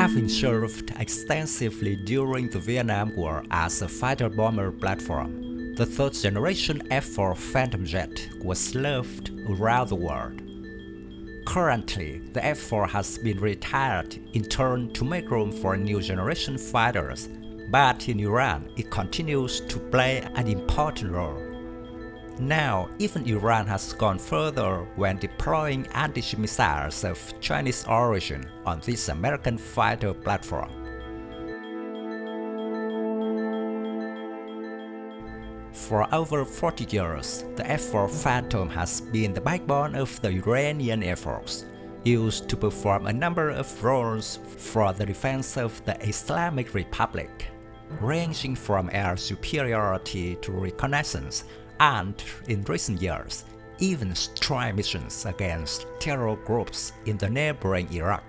having served extensively during the Vietnam War as a fighter-bomber platform, the third-generation F-4 Phantom jet was loved around the world. Currently, the F-4 has been retired in turn to make room for new generation fighters, but in Iran it continues to play an important role. Now, even Iran has gone further when deploying anti-ship missiles of Chinese origin on this American fighter platform. For over 40 years, the F-4 Phantom has been the backbone of the Iranian Air Force, used to perform a number of roles for the defense of the Islamic Republic, ranging from air superiority to reconnaissance, and, in recent years, even strike missions against terror groups in the neighboring Iraq.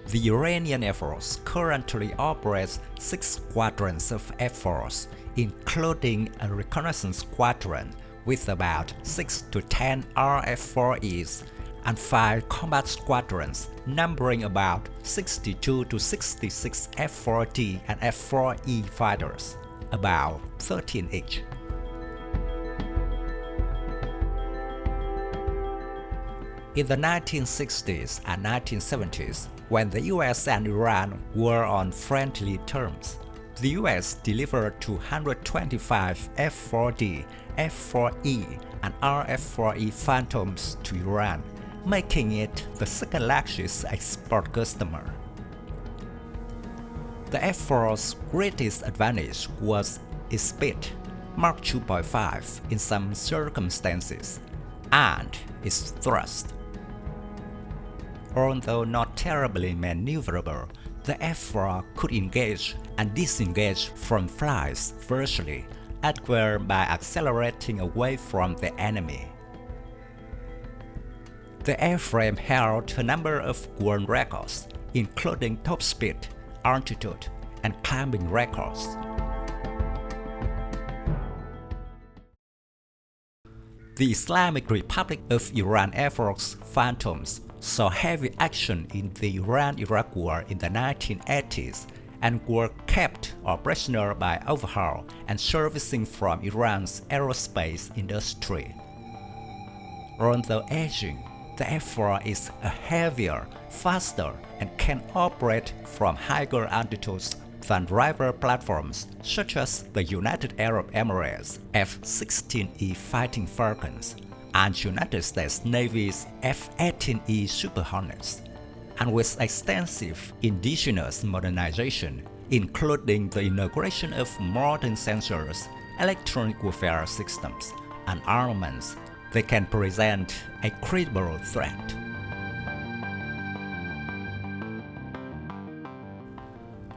The Iranian Air Force currently operates 6 squadrons of F-4s, including a reconnaissance squadron with about 6 to 10 RF-4Es and 5 combat squadrons numbering about 62 to 66 F-4D and F-4E fighters, about 13 each. In the 1960s and 1970s, when the US and Iran were on friendly terms, the US delivered 225 F-4D, F-4E, and RF-4E Phantoms to Iran, making it the second largest export customer. The F-4's greatest advantage was its speed, Mach 2.5 in some circumstances, and its thrust. Although not terribly maneuverable, the F-4 could engage and disengage from flights virtually anywhere by accelerating away from the enemy. The airframe held a number of world records, including top speed, altitude, and climbing records. The Islamic Republic of Iran Air Force Phantoms saw heavy action in the Iran-Iraq War in the 1980s and were kept operational by overhaul and servicing from Iran's aerospace industry. Although aging, the F-4 is a heavier, faster, and can operate from higher altitudes than rival platforms such as the United Arab Emirates F-16E Fighting Falcons and United States Navy's F-18E Super Hornets, and with extensive indigenous modernization, including the integration of modern sensors, electronic warfare systems, and armaments, they can present a credible threat.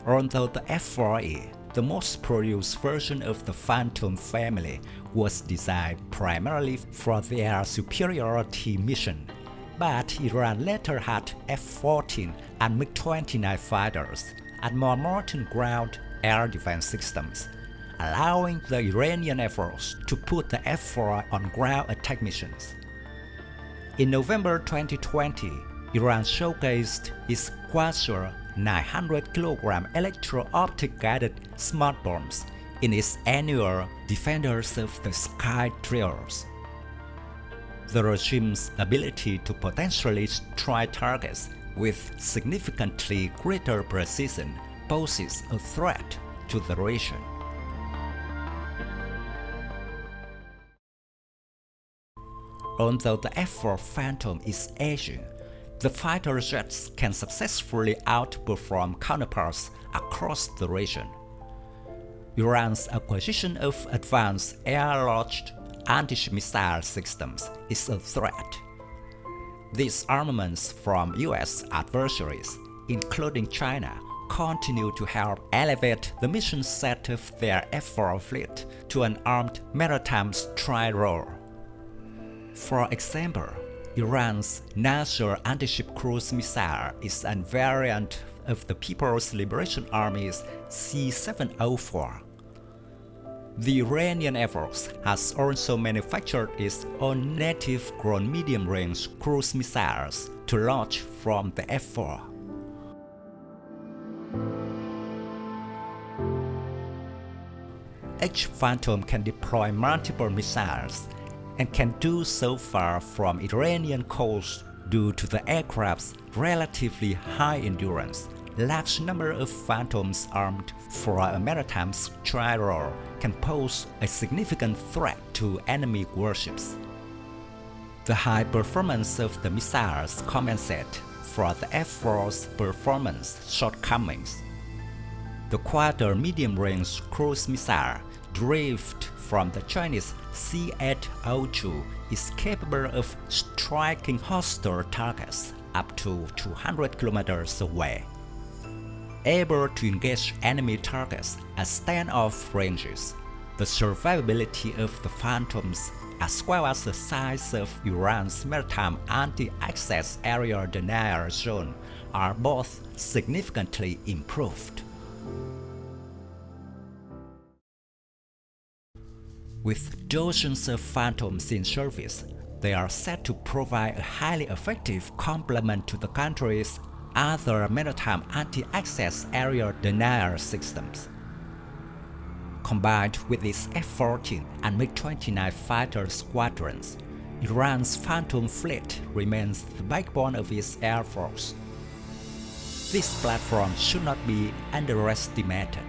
Although the F-4E, the most produced version of the Phantom family, was designed primarily for the air superiority mission, but Iran later had F-14 and MiG-29 fighters and more modern ground air defense systems, allowing the Iranian Air Force to put the F-4 on ground attack missions. In November 2020, Iran showcased its Quasar 900kg electro-optic guided smart bombs in its annual Defenders of the Sky drills. The regime's ability to potentially strike targets with significantly greater precision poses a threat to the region. Although the F-4 Phantom is aging, the fighter jets can successfully outperform counterparts across the region. Iran's acquisition of advanced air-launched anti-ship missile systems is a threat. These armaments from US adversaries, including China, continue to help elevate the mission set of their F-4 fleet to an armed maritime strike role. For example, Iran's Nasser anti-ship cruise missile is a variant of the People's Liberation Army's C-704. The Iranian Air Force has also manufactured its own native-grown medium-range cruise missiles to launch from the F-4. Each Phantom can deploy multiple missiles and can do so far from Iranian coast due to the aircraft's relatively high endurance. Large number of Phantoms armed for a maritime strike role can pose a significant threat to enemy warships. The high performance of the missiles compensate for the F-4's performance shortcomings. The quarter medium-range cruise missile derived from the Chinese C-802 is capable of striking hostile targets up to 200 kilometers away, able to engage enemy targets at standoff ranges. The survivability of the Phantoms, as well as the size of Iran's maritime anti-access area denial zone, are both significantly improved. With dozens of Phantoms in service, they are set to provide a highly effective complement to the country's other maritime anti-access area denial systems. Combined with its F-14 and MiG-29 fighter squadrons, Iran's Phantom fleet remains the backbone of its air force. This platform should not be underestimated.